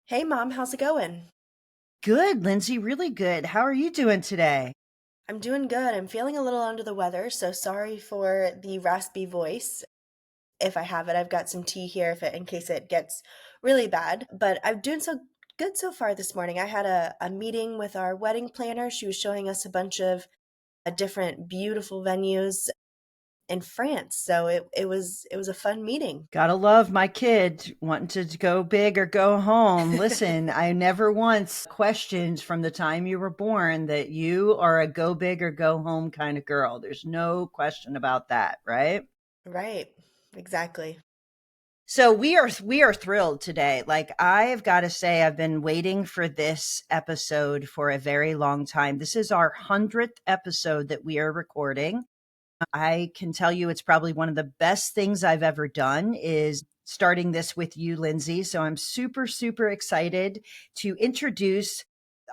Hey mom, how's it going? Good, Lindsay, really good. How are you doing today? I'm doing good. I'm feeling a little under the weather, so sorry for the raspy voice. If I have it, I've got some tea here in case it gets really bad. But I'm doing so good so far this morning. I had a meeting with our wedding planner. She was showing us a bunch of different beautiful venues in France. So it was a fun meeting. Gotta love my kid wanting to go big or go home. Listen, I never once questioned from the time you were born that you are a go big or go home kind of girl. There's no question about that, right? Right, exactly. So we are thrilled today. Like I have got to say, I've been waiting for this episode for a very long time. This is our 100th episode that we are recording. I can tell you it's probably one of the best things I've ever done is starting this with you, Lindsay. So I'm super, super excited to introduce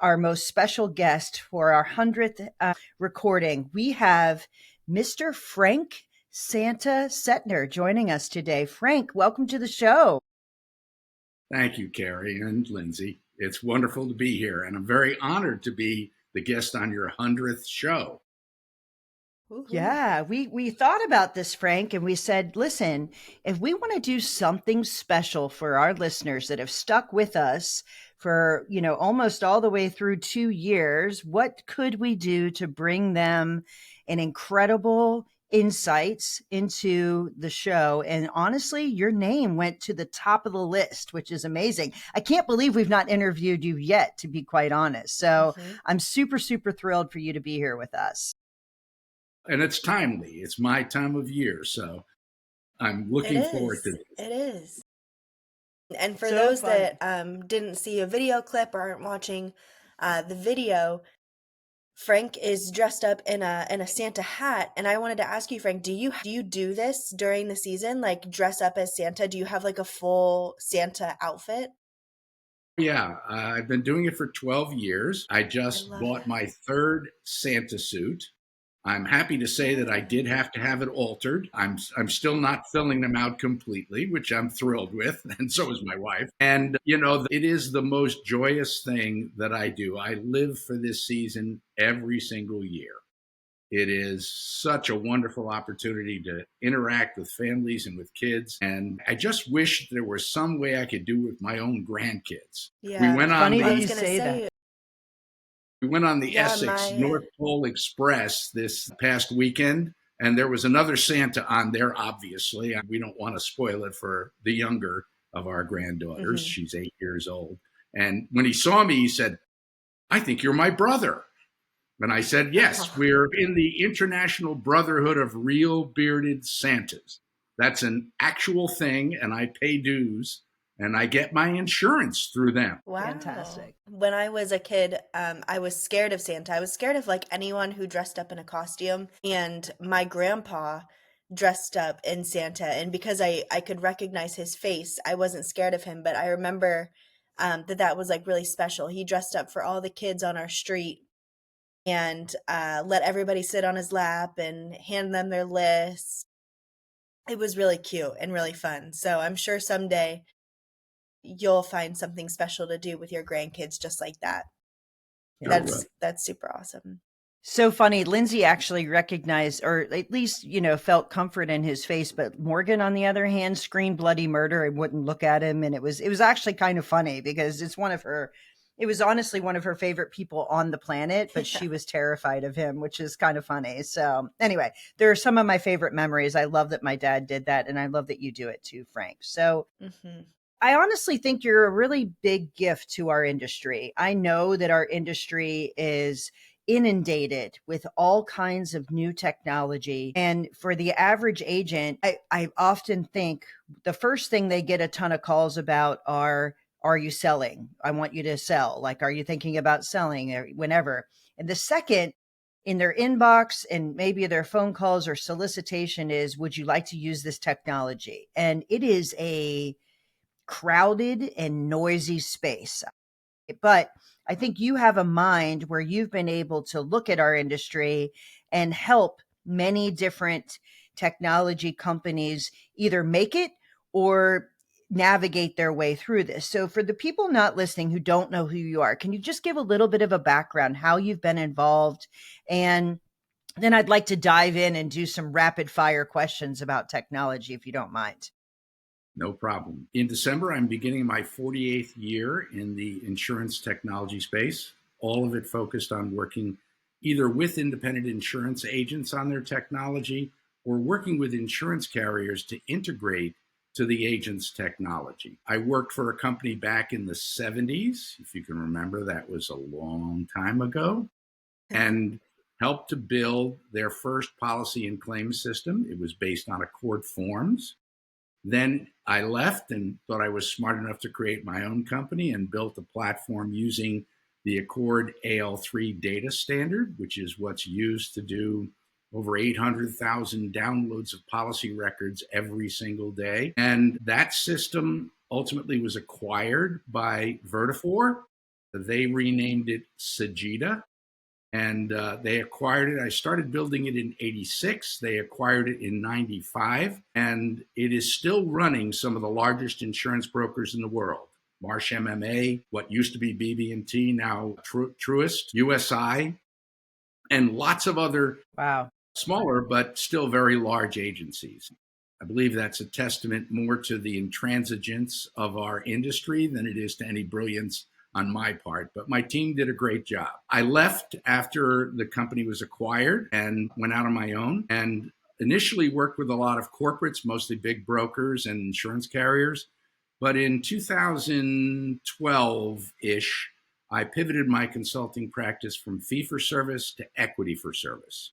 our most special guest for our 100th recording. We have Mr. Frank Santa Sentner joining us today. Frank, welcome to the show. Thank you, Carey and Lindsay. It's wonderful to be here, and I'm very honored to be the guest on your 100th show. Woohoo. Yeah, we thought about this, Frank, and we said, listen, if we want to do something special for our listeners that have stuck with us for, almost all the way through 2 years, what could we do to bring them an incredible insights into the show? And honestly, your name went to the top of the list, which is amazing. I can't believe we've not interviewed you yet, to be quite honest. So Hmm. I'm super, super thrilled for you to be here with us. And it's timely. It's my time of year, so I'm It looking forward to is. this. It is. And for So those that funny. didn't see a video clip or aren't watching the video, Frank is dressed up in a Santa hat, and I wanted to ask you, Frank, do you do this during the season, like dress up as Santa? Do you have like a full Santa outfit? Yeah, I've been doing it for 12 years. I I just love bought that. my third Santa suit. I'm happy to say that I Ah. did have to have it altered. I'm still not filling them out completely, which I'm thrilled with, and so is my wife. And it is the most joyous thing that I do. I live for this season every single year. It is such a wonderful opportunity to interact with families and with kids. And I just wish there was some way I could do it with my own grandkids. We Yeah. went on Funny Well, I that was you the gonna say that. say, we went on the yeah, Essex my North Pole Express this past weekend, and there was another Santa on there, obviously. We don't want to spoil it for the younger of our granddaughters. mhm. She's 8 years old. And when he saw me, he said, I think you're my brother. And I said, yes, Oh, we're in the International Brotherhood of Real Bearded Santas. That's an actual thing, and I pay dues, and I get my insurance through them. wow. Fantastic. When I was a kid, I was scared of Santa. I was scared of like anyone who dressed up in a costume. And my grandpa dressed up in Santa, and because I could recognize his face, I wasn't scared of him. But I remember that was like really special. He dressed up for all the kids on our street and let everybody sit on his lap and hand them their lists. It was really cute and really fun. So I'm sure someday you'll find something special to do with your grandkids just like that. Sure Yeah. will. That's super awesome. So funny. Lindsay actually recognized, or at least, felt comfort in his face. But Morgan, on the other hand, screamed bloody murder and wouldn't look at him. And it was actually kind of funny because it was honestly one of her favorite people on the planet, but Yeah. she was terrified of him, which is kind of funny. So anyway, there are some of my favorite memories. I love that my dad did that. And I love that you do it too, Frank. So Hmm. I honestly think you're a really big gift to our industry. I know that our industry is inundated with all kinds of new technology. And for the average agent, I often think the first thing they get a ton of calls about are you selling? I want you to sell. Like, are you thinking about selling or whenever? And the second in their inbox and maybe their phone calls or solicitation is, would you like to use this technology? And it is a crowded and noisy space. But I think you have a mind where you've been able to look at our industry and help many different technology companies either make it or navigate their way through this. So for the people not listening who don't know who you are, can you just give a little bit of a background, how you've been involved? And then I'd like to dive in and do some rapid fire questions about technology, if you don't mind. No problem. In December, I'm beginning my 48th year in the insurance technology space, all of it focused on working either with independent insurance agents on their technology or working with insurance carriers to integrate to the agent's technology. I worked for a company back in the 70s, if you can remember, that was a long time ago, and helped to build their first policy and claims system. It was based on Accord Forms. Then I left and thought I was smart enough to create my own company and built a platform using the Accord AL3 data standard, which is what's used to do over 800,000 downloads of policy records every single day. And that system ultimately was acquired by Vertafore. They renamed it Sagita. And they acquired it. I started building it in 86. They acquired it in 95. And it is still running some of the largest insurance brokers in the world. Marsh MMA, what used to be BB&T, now Truist, USI, and lots of other smaller but still very large agencies. I believe that's a testament more to the intransigence of our industry than it is to any brilliance on my part, but my team did a great job. I left after the company was acquired and went out on my own and initially worked with a lot of corporates, mostly big brokers and insurance carriers. But in 2012-ish, I pivoted my consulting practice from fee for service to equity for service.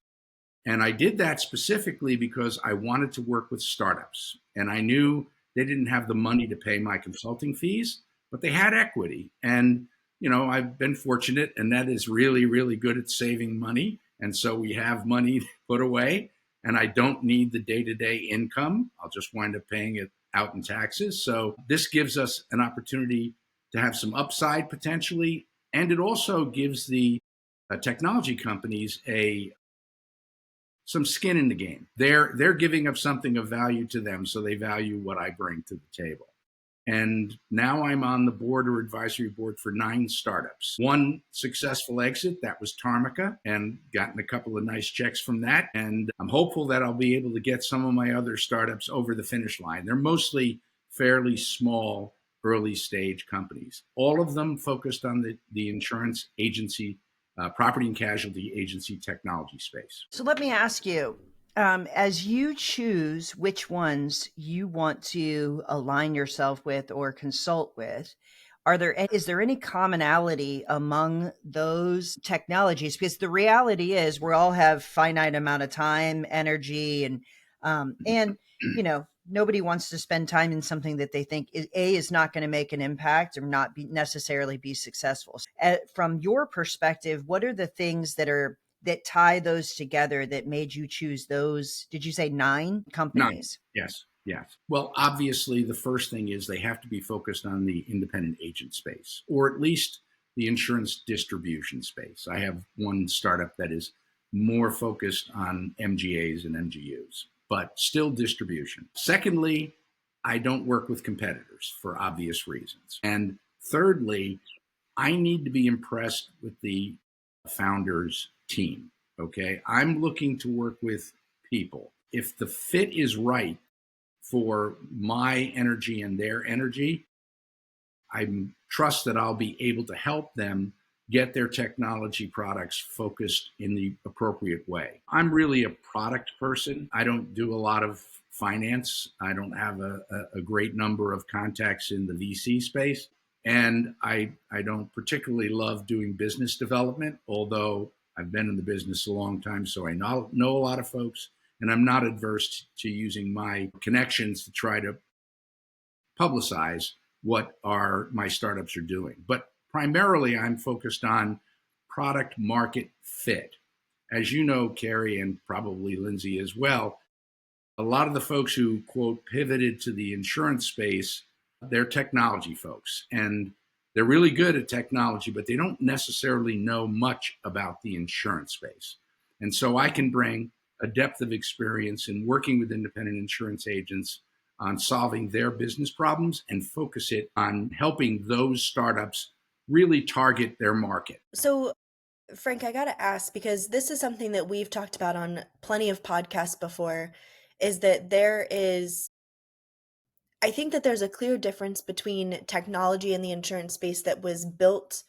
And I did that specifically because I wanted to work with startups. And I knew they didn't have the money to pay my consulting fees, but they had equity. And, you know, I've been fortunate, and that is really, really good at saving money. And so we have money put away, and I don't need the day-to-day income. I'll just wind up paying it out in taxes. So this gives us an opportunity to have some upside potentially. And it also gives the technology companies some skin in the game. They're giving up something of value to them, so they value what I bring to the table. And now I'm on the board or advisory board for 9 startups. One successful exit, that was Tarmica, and gotten a couple of nice checks from that. And I'm hopeful that I'll be able to get some of my other startups over the finish line. They're mostly fairly small, early stage companies. All of them focused on the insurance agency, property and casualty agency technology space. So let me ask you, as you choose which ones you want to align yourself with or consult with, is there any commonality among those technologies? Because the reality is we all have finite amount of time, energy, and you know, nobody wants to spend time in something that they think is not going to make an impact or not necessarily be successful. From your perspective, what are the things that tie those together that made you choose those? Did you say 9 companies? 9. Yes. Well, obviously, the first thing is they have to be focused on the independent agent space, or at least the insurance distribution space. I have one startup that is more focused on MGAs and MGUs, but still distribution. Secondly, I don't work with competitors for obvious reasons. And thirdly, I need to be impressed with the founder's team. Okay. I'm looking to work with people. If the fit is right for my energy and their energy, I trust that I'll be able to help them get their technology products focused in the appropriate way. I'm really a product person. I don't do a lot of finance. I don't have a great number of contacts in the VC space. And I don't particularly love doing business development, although I've been in the business a long time, so I know a lot of folks, and I'm not adverse to using my connections to try to publicize what my startups are doing. But primarily, I'm focused on product market fit. As you know, Carey, and probably Lindsay as well, a lot of the folks who, quote, pivoted to the insurance space, they're technology folks. And they're really good at technology, but they don't necessarily know much about the insurance space. And so I can bring a depth of experience in working with independent insurance agents on solving their business problems and focus it on helping those startups really target their market. So, Frank, I got to ask, because this is something that we've talked about on plenty of podcasts before, is that I think that there's a clear difference between technology in the insurance space that was built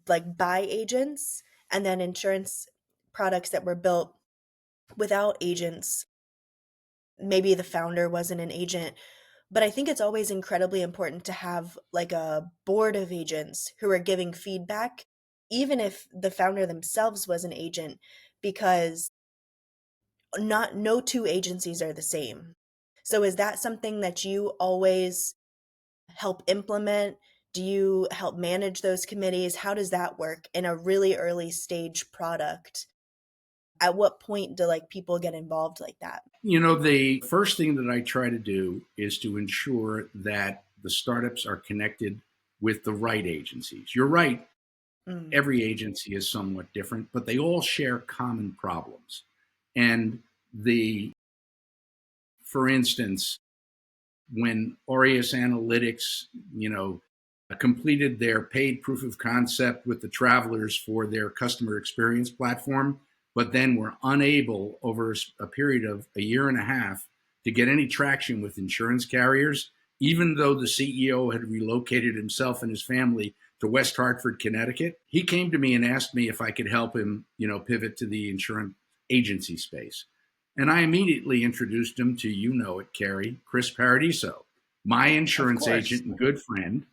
like by agents and then insurance products that were built without agents. Maybe the founder wasn't an agent, but I think it's always incredibly important to have like a board of agents who are giving feedback, even if the founder themselves was an agent, because no two agencies are the same. So is that something that you always help implement? Do you help manage those committees? How does that work in a really early stage product? At what point do like people get involved like that? The first thing that I try to do is to ensure that the startups are connected with the right agencies. You're right, Mm. every agency is somewhat different, but they all share common problems. And for instance, when Aureus Analytics, completed their paid proof of concept with the travelers for their customer experience platform, but then were unable over a period of a year and a half to get any traction with insurance carriers, even though the CEO had relocated himself and his family to West Hartford, Connecticut. He came to me and asked me if I could help him, pivot to the insurance agency space. And I immediately introduced him to, Carey, Chris Paradiso, my insurance agent and good friend.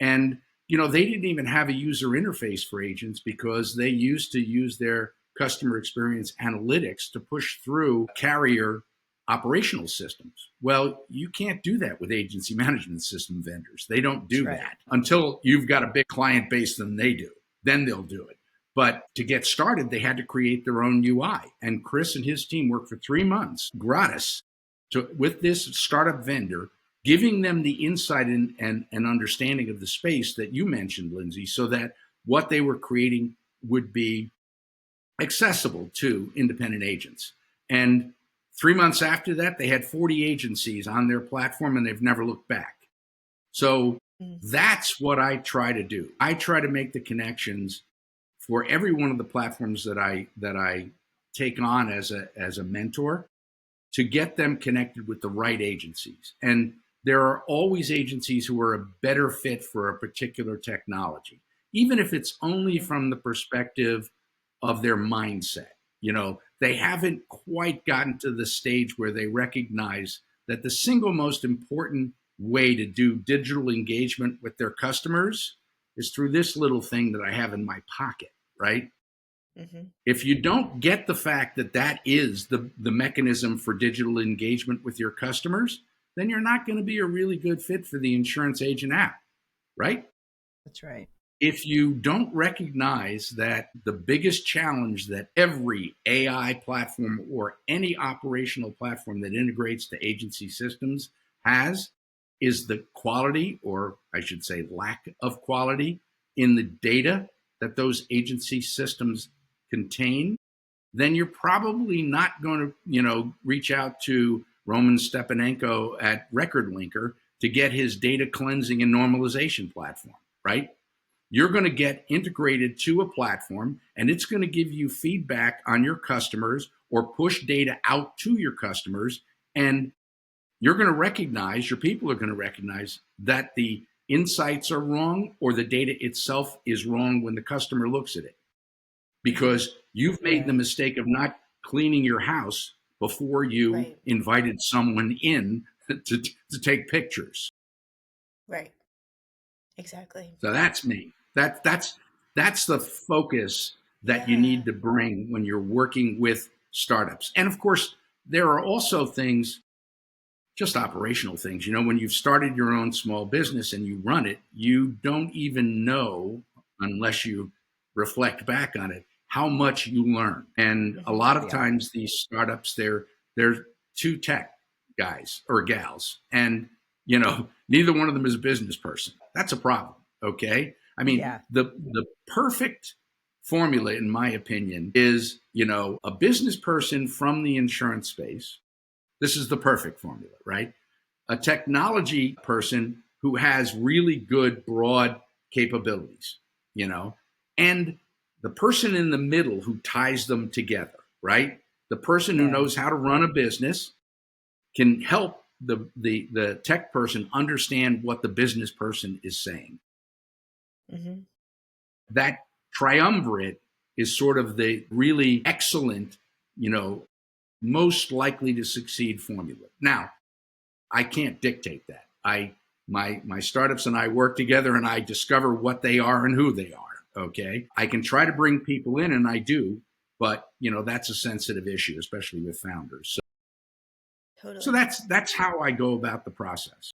And, they didn't even have a user interface for agents because they used to use their customer experience analytics to push through carrier operational systems. Well, you can't do that with agency management system vendors. They don't do that until you've got a big client base than they do. Then they'll do it. But to get started, they had to create their own UI. And Chris and his team worked for 3 months gratis with this startup vendor, giving them the insight and understanding of the space that you mentioned, Lindsay, so that what they were creating would be accessible to independent agents. And 3 months after that, they had 40 agencies on their platform, and they've never looked back. So that's what I try to do. I try to make the connections for every one of the platforms that I take on as a mentor, to get them connected with the right agencies. And there are always agencies who are a better fit for a particular technology, even if it's only from the perspective of their mindset. They haven't quite gotten to the stage where they recognize that the single most important way to do digital engagement with their customers is through this little thing that I have in my pocket, right? Mm-hmm. If you don't get the fact that that is the mechanism for digital engagement with your customers, then you're not going to be a really good fit for the insurance agent app, right? That's right. If you don't recognize that the biggest challenge that every AI platform or any operational platform that integrates to agency systems has is the quality, or I should say lack of quality, in the data that those agency systems contain, then you're probably not going to, reach out to Roman Stepanenko at Record Linker to get his data cleansing and normalization platform, right? You're going to get integrated to a platform, and it's going to give you feedback on your customers or push data out to your customers. And you're going to recognize, your people are going to recognize that the insights are wrong or the data itself is wrong when the customer looks at it, because you've made the mistake of not cleaning your house before you invited someone in to take pictures. Right. Exactly. So that's me. That's the focus that you need to bring when you're working with startups. And of course, there are also things, just operational things. When you've started your own small business and you run it, you don't even know, unless you reflect back on it, how much you learn. And a lot of times these startups, they're two tech guys or gals, and neither one of them is a business person. That's a problem. Okay. I mean, the perfect formula, in my opinion, is, a business person from the insurance space. This is the perfect formula, right? a technology person who has really good broad capabilities, and the person in the middle who ties them together, right? The person who Yeah. knows how to run a business can help the tech person understand what the business person is saying. Mm-hmm. That triumvirate is sort of the really excellent, most likely to succeed formula. Now, I can't dictate that. My startups and I work together, and I discover what they are and who they are. Okay, I can try to bring people in, and I do, but that's a sensitive issue, especially with founders. So Totally. that's how I go about the process.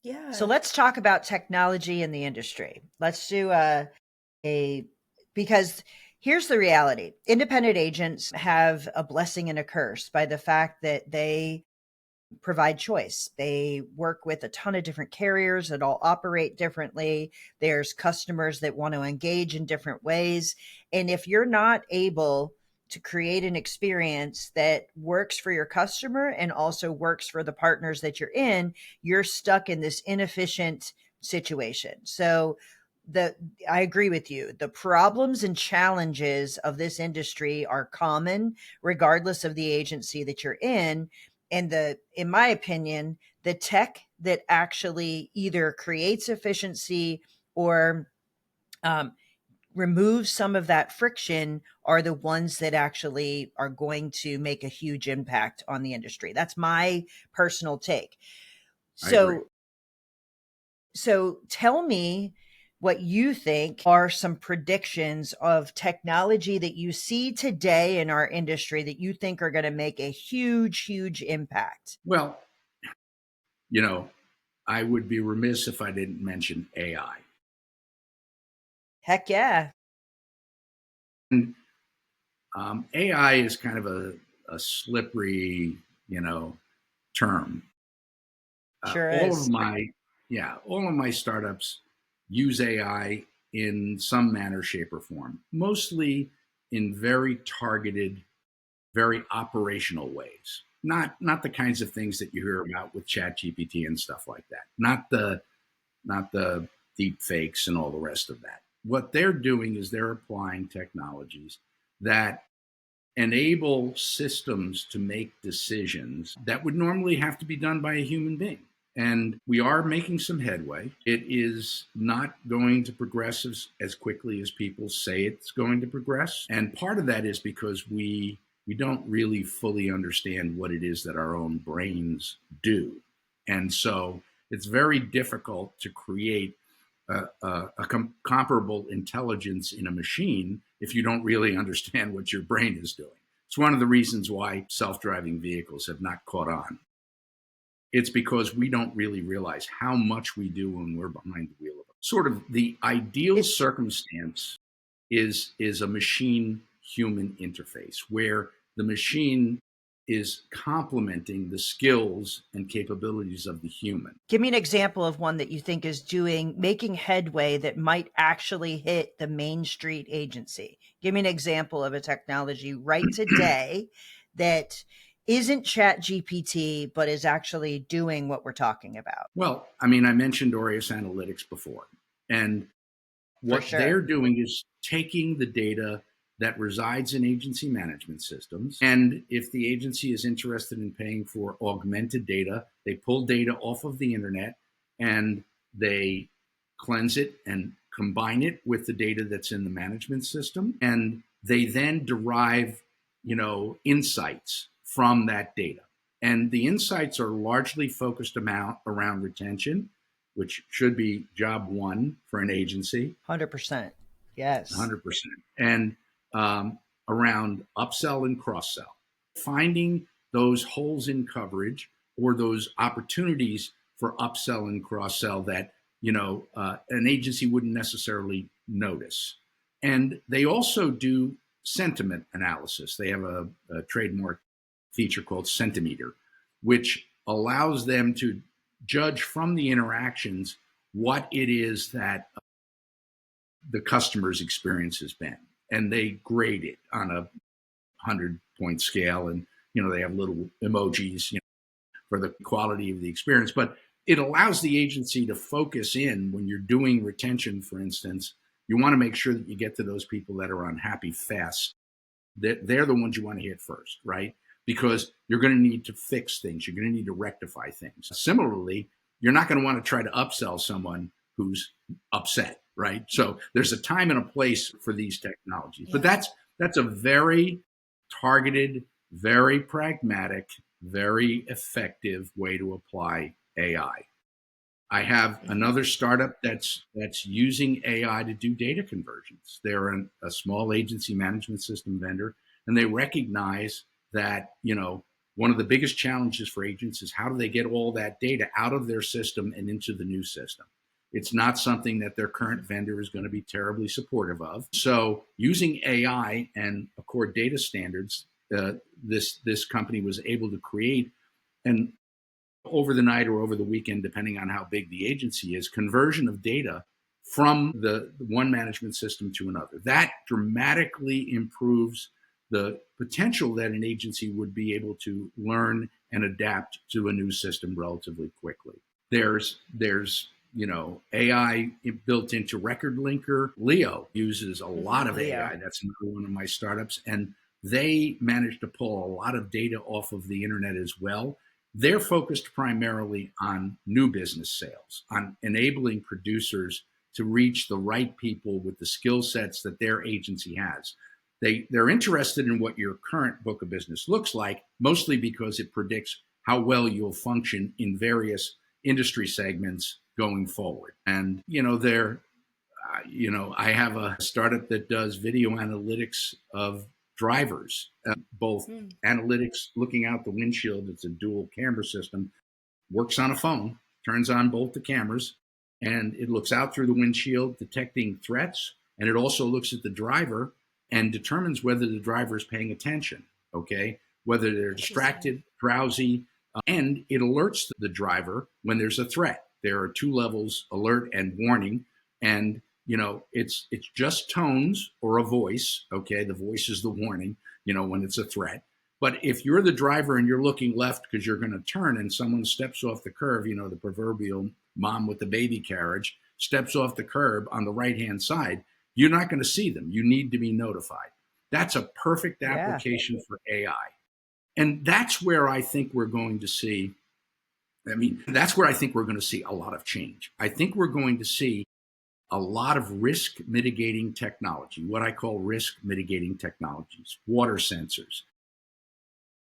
So Yeah. let's talk about technology in the industry. Let's do a because here's the reality. Independent agents have a blessing and a curse by the fact that they provide choice. They work with a ton of different carriers that all operate differently. There's customers that want to engage in different ways. And if you're not able to create an experience that works for your customer and also works for the partners that you're in, you're stuck in this inefficient situation. So I agree with you. The problems and challenges of this industry are common regardless of the agency that you're in. And in my opinion, the tech that actually either creates efficiency or um, removes some of that friction are the ones that actually are going to make a huge impact on the industry. That's my personal take. I agree. So tell me what you think are some predictions of technology that you see today in our industry that you think are going to make a huge, huge impact. Well, you know, I would be remiss if I didn't mention AI. Heck yeah. And AI is kind of a slippery, term. Sure All is. of my, all of my startups use AI in some manner, shape, or form, mostly in very targeted, very operational ways. Not the kinds of things that you hear about with Chat GPT and stuff like that. Not the deep fakes and all the rest of that. What they're doing is they're applying technologies that enable systems to make decisions that would normally have to be done by a human being. And we are making some headway. It is not going to progress as quickly as people say it's going to progress. And part of that is because we don't really fully understand what it is that our own brains do. And so it's very difficult to create comparable intelligence in a machine if you don't really understand what your brain is doing. It's one of the reasons why self-driving vehicles have not caught on. It's because we don't really realize how much we do when we're behind the wheel of it. Sort of the ideal circumstance is a machine human interface where the machine is complementing the skills and capabilities of the human. Give me an example of one that you think is making headway that might actually hit the Main Street agency. Give me an example of a technology right today that isn't Chat GPT, but is actually doing what we're talking about. Well, I mean, I mentioned Aureus Analytics before, and For what they're sure. doing is taking the data that resides in agency management systems. And if the agency is interested in paying for augmented data, they pull data off of the internet and they cleanse it and combine it with the data that's in the management system. And they then derive, insights from that data. And the insights are largely focused around retention, which should be job one for an agency. 100%. Yes. 100%. And around upsell and cross sell, finding those holes in coverage or those opportunities for upsell and cross sell that an agency wouldn't necessarily notice. And they also do sentiment analysis. They have a trademark feature called Centimeter, which allows them to judge from the interactions what it is that the customer's experience has been. And they grade it on a 100-point scale. And, they have little emojis, for the quality of the experience. But it allows the agency to focus in when you're doing retention, for instance. You want to make sure that you get to those people that are unhappy fast. They're the ones you want to hit first, right? Because you're going to need to fix things. You're going to need to rectify things. Similarly, you're not going to want to try to upsell someone who's upset, right? So there's a time and a place for these technologies. But that's a very targeted, very pragmatic, very effective way to apply AI. I have another startup that's using AI to do data conversions. They're a small agency management system vendor, and they recognize that, one of the biggest challenges for agents is how do they get all that data out of their system and into the new system. It's not something that their current vendor is going to be terribly supportive of. So using AI and Accord data standards, this company was able to create an over the night or over the weekend, depending on how big the agency is, conversion of data from the one management system to another. That dramatically improves the potential that an agency would be able to learn and adapt to a new system relatively quickly. There's AI built into Record Linker. Leo uses a lot of AI. That's another one of my startups. And they managed to pull a lot of data off of the internet as well. They're focused primarily on new business sales, on enabling producers to reach the right people with the skill sets that their agency has. They're interested in what your current book of business looks like, mostly because it predicts how well you'll function in various industry segments going forward. And, I have a startup that does video analytics of drivers, both analytics looking out the windshield. It's a dual camera system, works on a phone, turns on both the cameras, and it looks out through the windshield, detecting threats. And it also looks at the driver and determines whether the driver is paying attention, okay? Whether they're distracted, drowsy, and it alerts the driver when there's a threat. There are two levels, alert and warning. And it's just tones or a voice. Okay, the voice is the warning, when it's a threat. But if you're the driver and you're looking left because you're going to turn and someone steps off the curb, the proverbial mom with the baby carriage steps off the curb on the right-hand side, you're not going to see them. You need to be notified. That's a perfect application for AI. And that's where I think we're going to see, that's where I think we're going to see a lot of change. I think we're going to see a lot of risk mitigating technology, what I call risk mitigating technologies, water sensors,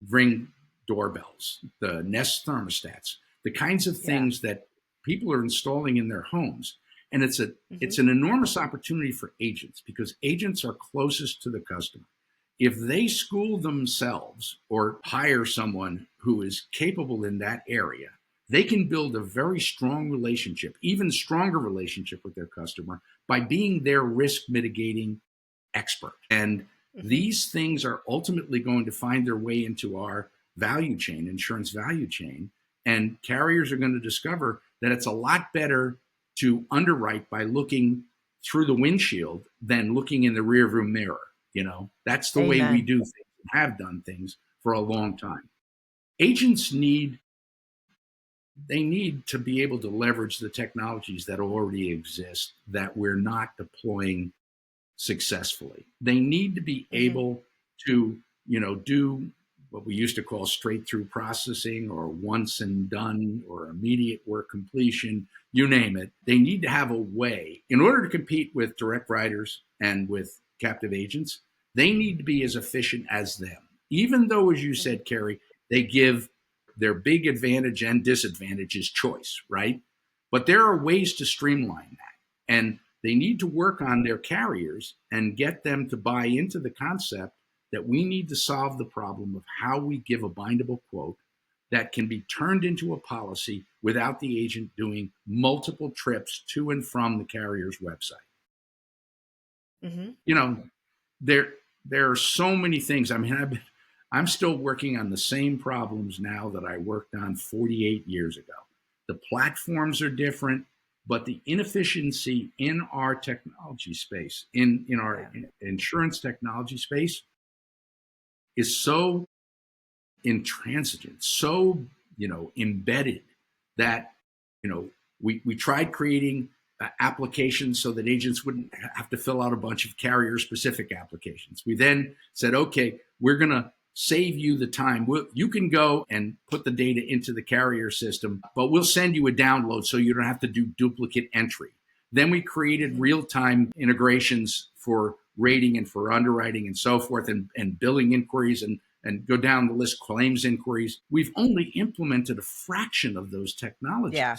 Ring doorbells, the Nest thermostats, the kinds of things that people are installing in their homes. And it's an enormous opportunity for agents because agents are closest to the customer. If they school themselves or hire someone who is capable in that area, they can build a very strong relationship, even stronger relationship with their customer by being their risk mitigating expert. And these things are ultimately going to find their way into our value chain, insurance value chain. And carriers are going to discover that it's a lot better to underwrite by looking through the windshield than looking in the rearview mirror. That's the way we do things and have done things for a long time. Agents need to be able to leverage the technologies that already exist that we're not deploying successfully. They need to be able to, do what we used to call straight through processing or once and done or immediate work completion, you name it. They need to have a way in order to compete with direct writers and with captive agents. They need to be as efficient as them, even though, as you said, Carey, they give their big advantage and disadvantage is choice, right? But there are ways to streamline that. And they need to work on their carriers and get them to buy into the concept that we need to solve the problem of how we give a bindable quote that can be turned into a policy without the agent doing multiple trips to and from the carrier's website. There are so many things. I'm still working on the same problems now that I worked on 48 years ago. The platforms are different, but the inefficiency in our technology space, in our insurance technology space, is so intransigent, so embedded that, we tried creating applications so that agents wouldn't have to fill out a bunch of carrier specific applications. We then said, okay, we're going to save you the time. You can go and put the data into the carrier system, but we'll send you a download so you don't have to do duplicate entry. Then we created real-time integrations for rating and for underwriting and so forth, and billing inquiries and go down the list, claims inquiries. We've only implemented a fraction of those technologies. Yeah.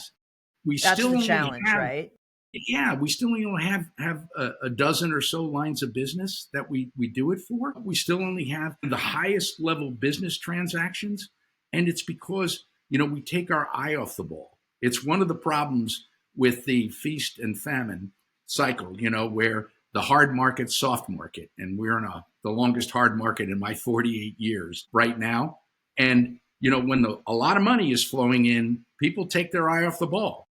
We That's still the only challenge, have, right? Yeah, we still only have a dozen or so lines of business that we do it for. We still only have the highest level business transactions. And it's because, we take our eye off the ball. It's one of the problems with the feast and famine cycle, where the hard market, soft market, and we're in the longest hard market in my 48 years right now. And, when a lot of money is flowing in, people take their eye off the ball.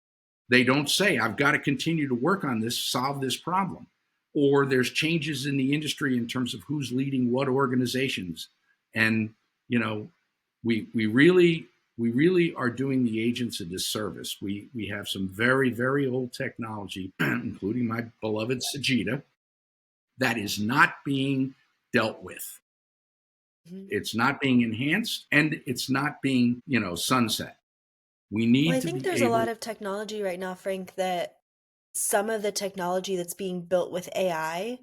They don't say, I've got to continue to work on this, solve this problem. Or there's changes in the industry in terms of who's leading what organizations. And, we really are doing the agents a disservice. We have some very, very old technology, including my beloved Sajida, that is not being dealt with. Mhm. It's not being enhanced, and it's not being, sunset. We need Well, I to think be there's a lot able. of technology right now, Frank, that some of the technology that's being built with AI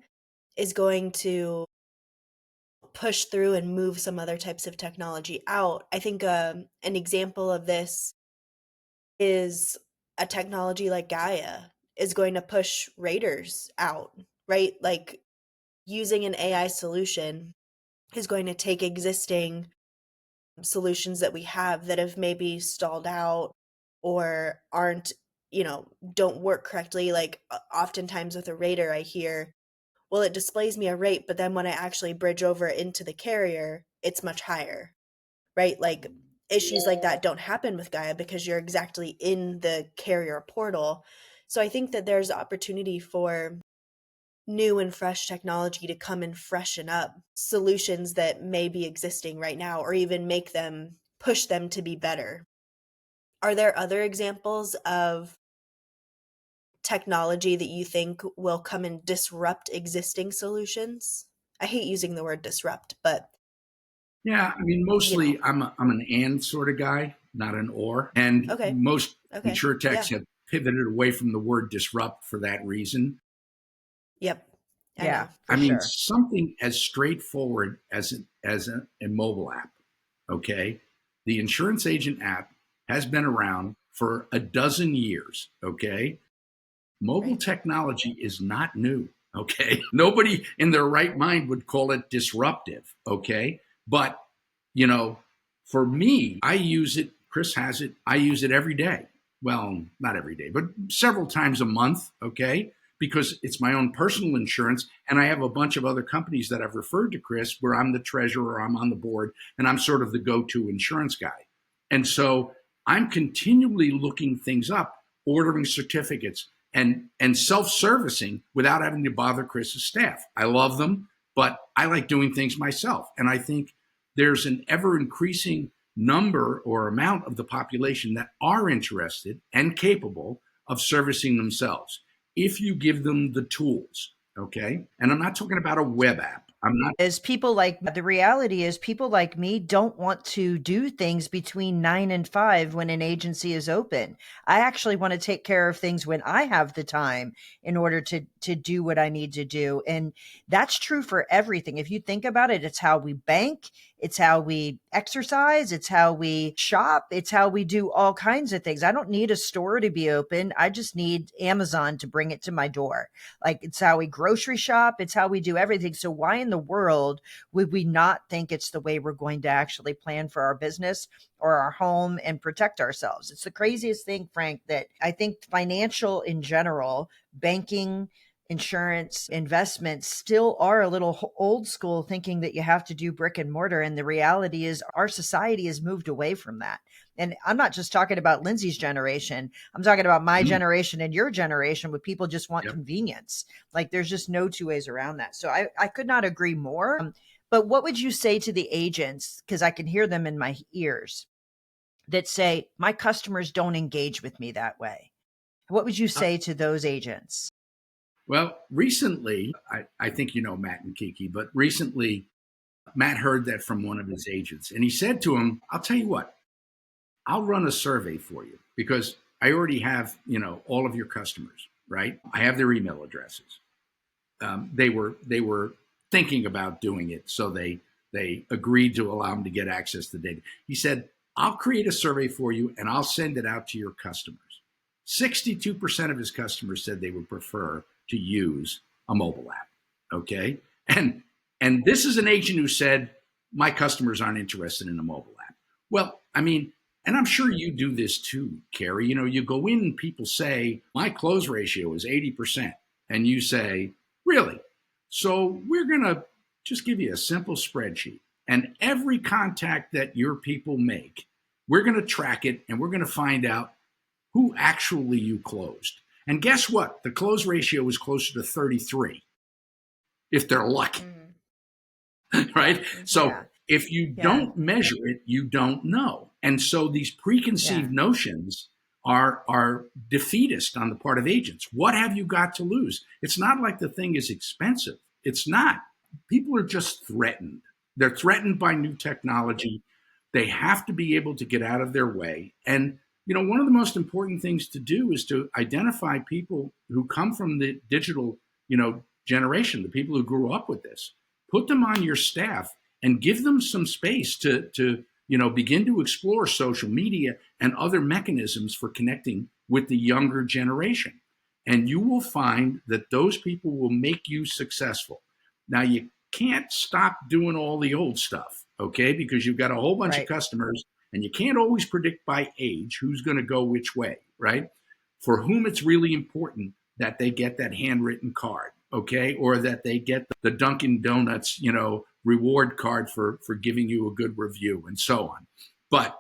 is going to push through and move some other types of technology out. I think an example of this is a technology like Gaia is going to push raters out, right? Like using an AI solution is going to take existing solutions that we have that have maybe stalled out or aren't, don't work correctly. Like oftentimes with a rater, I hear, well, it displays me a rate, but then when I actually bridge over into the carrier, it's much higher, right? Like issues like that don't happen with Gaia because you're exactly in the carrier portal. So I think that there's opportunity for new and fresh technology to come and freshen up solutions that may be existing right now or even make them push them to be better. Are there other examples of technology that you think will come and disrupt existing solutions? I hate using the word disrupt, but Yeah, I mean, you know, mostly I'm an and sort of guy, not an or. And okay. most Okay. Yeah. insurtechs have pivoted away from the word disrupt for that reason. Yep. I Yeah, know. for I mean, sure. something as straightforward as a mobile app. Okay, the insurance agent app has been around for a dozen years. Okay, mobile Right. technology is not new. Okay, nobody in their right mind would call it disruptive. Okay, but you know, for me, I use it. Chris has it. I use it every day. Well, not every day, but several times a month. Okay, because it's my own personal insurance, and I have a bunch of other companies that I've referred to Chris, where I'm the treasurer, I'm on the board, and I'm sort of the go-to insurance guy. And so I'm continually looking things up, ordering certificates, and self-servicing without having to bother Chris's staff. I love them, but I like doing things myself. And I think there's an ever increasing number or amount of the population that are interested and capable of servicing themselves if you give them the tools. Okay. And I'm not talking about a web app. I'm not. Is people like the reality is people like me don't want to do things between 9 and 5 when an agency is open. I actually want to take care of things when I have the time in order to do what I need to do. And that's true for everything. If you think about it, it's how we bank, it's how we exercise, it's how we shop, it's how we do all kinds of things. I don't need a store to be open. I just need Amazon to bring it to my door. Like it's how we grocery shop, it's how we do everything. So why in the world would we not think it's the way we're going to actually plan for our business or our home and protect ourselves? It's the craziest thing, Frank, that I think financial in general, banking, insurance, investments still are a little old school, thinking that you have to do brick and mortar. And the reality is our society has moved away from that. And I'm not just talking about Lindsay's generation. I'm talking about my generation and your generation, where people just want Yep. convenience. Like there's just no two ways around that. So I could not agree more. But what would you say to the agents? Because I can hear them in my ears that say, my customers don't engage with me that way? What would you say to those agents? Well, recently, I think you know Matt and Kiki, but recently Matt heard that from one of his agents. And he said to him, I'll tell you what, I'll run a survey for you because I already have, all of your customers, right? I have their email addresses. They were thinking about doing it, so they agreed to allow him to get access to data. He said, I'll create a survey for you and I'll send it out to your customers. 62% of his customers said they would prefer to use a mobile app. Okay. And this is an agent who said, my customers aren't interested in a mobile app. Well, I mean, and I'm sure you do this too, Carey. You go in and people say, my close ratio is 80%. And you say, really? So we're going to just give you a simple spreadsheet. And every contact that your people make, we're going to track it and we're going to find out who actually you closed. And guess what? The close ratio is closer to 33 if they're lucky. Right? So if you don't measure it, you don't know. And so these preconceived notions are defeatist on the part of agents. What have you got to lose? It's not like the thing is expensive. It's not. People are just threatened. They're threatened by new technology. They have to be able to get out of their way. And, one of the most important things to do is to identify people who come from the digital, generation, the people who grew up with this. Put them on your staff and give them some space to begin to explore social media and other mechanisms for connecting with the younger generation. And you will find that those people will make you successful. Now, you can't stop doing all the old stuff, okay? Because you've got a whole bunch of customers and you can't always predict by age who's going to go which way, right? For whom it's really important that they get that handwritten card, okay? Or that they get the Dunkin' Donuts, reward card for giving you a good review and so on. But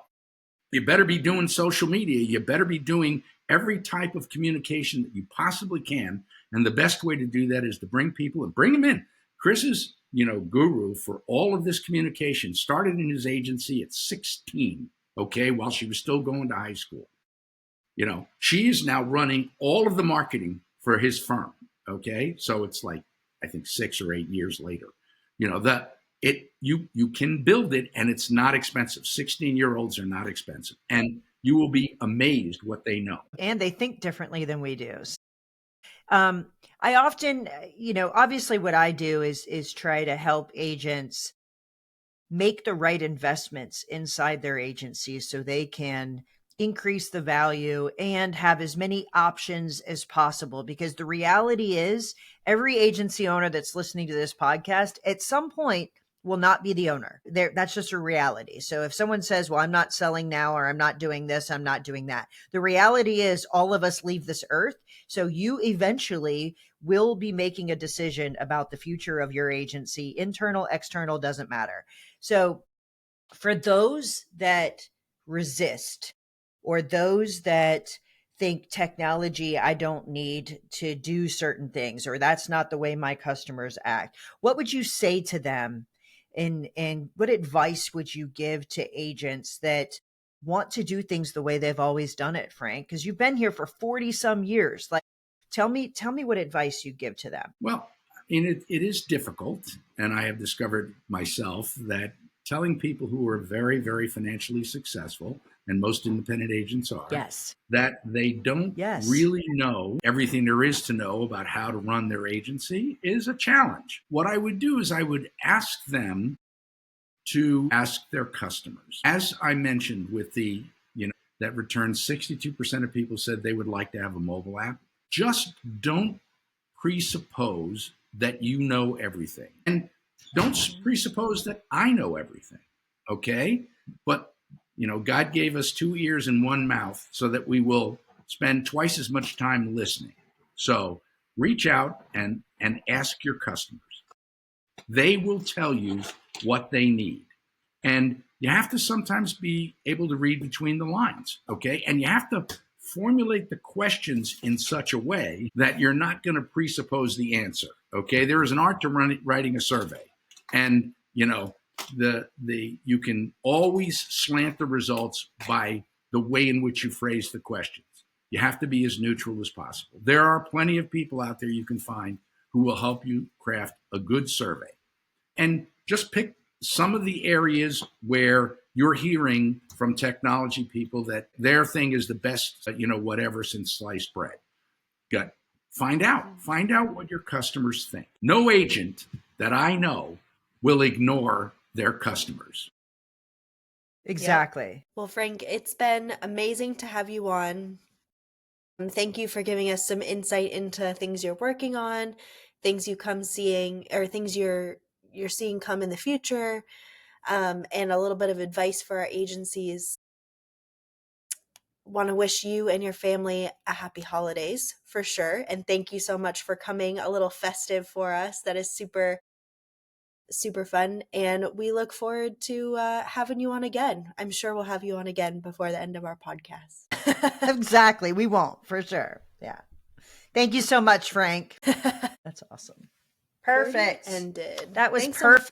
you better be doing social media. You better be doing every type of communication that you possibly can. And the best way to do that is to bring people and bring them in. Chris is, guru for all of this communication. Started in his agency at 16, okay, while she was still going to high school. She is now running all of the marketing for his firm, okay? So it's like, I think 6 or 8 years later. You can build it and it's not expensive. 16-year-olds are not expensive. And you will be amazed what they know. And they think differently than we do. I often, obviously what I do is try to help agents make the right investments inside their agencies so they can increase the value and have as many options as possible. Because the reality is every agency owner that's listening to this podcast at some point will not be the owner. That's just a reality. So if someone says, well, I'm not selling now, or I'm not doing this, I'm not doing that. The reality is all of us leave this earth. So you eventually will be making a decision about the future of your agency. Internal, external, doesn't matter. So for those that resist, or those that think technology, I don't need to do certain things, or that's not the way my customers act, what would you say to them? And what advice would you give to agents that want to do things the way they've always done it, Frank? Because you've been here for 40 some years. Like, tell me what advice you give to them. Well, it is difficult. And I have discovered myself that telling people who are very, very financially successful, and most independent agents are, that they don't really know everything there is to know about how to run their agency is a challenge. What I would do is I would ask them to ask their customers. As I mentioned with that return, 62% of people said they would like to have a mobile app. Just don't presuppose that you know everything. And don't presuppose that I know everything, okay? But God gave us 2 ears and 1 mouth so that we will spend twice as much time listening. So reach out and ask your customers. They will tell you what they need. And you have to sometimes be able to read between the lines, okay? And you have to formulate the questions in such a way that you're not going to presuppose the answer, okay? There is an art to writing a survey. And, you can always slant the results by the way in which you phrase the questions. You have to be as neutral as possible. There are plenty of people out there you can find who will help you craft a good survey. And just pick some of the areas where you're hearing from technology people that their thing is the best, whatever since sliced bread. Good. Find out what your customers think. No agent that I know will ignore their customers. Exactly. Yep. Well, Frank, it's been amazing to have you on. Thank you for giving us some insight into things you're working on, things you come seeing, or things you're seeing come in the future, and a little bit of advice for our agencies. Want to wish you and your family a happy holidays for sure. And thank you so much for coming a little festive for us. That is super, super fun. And we look forward to having you on again. I'm sure we'll have you on again before the end of our podcast. Exactly. We won't, for sure. Yeah. Thank you so much, Frank. That's awesome. Perfect. Ended. That was Thanks so much. perfect.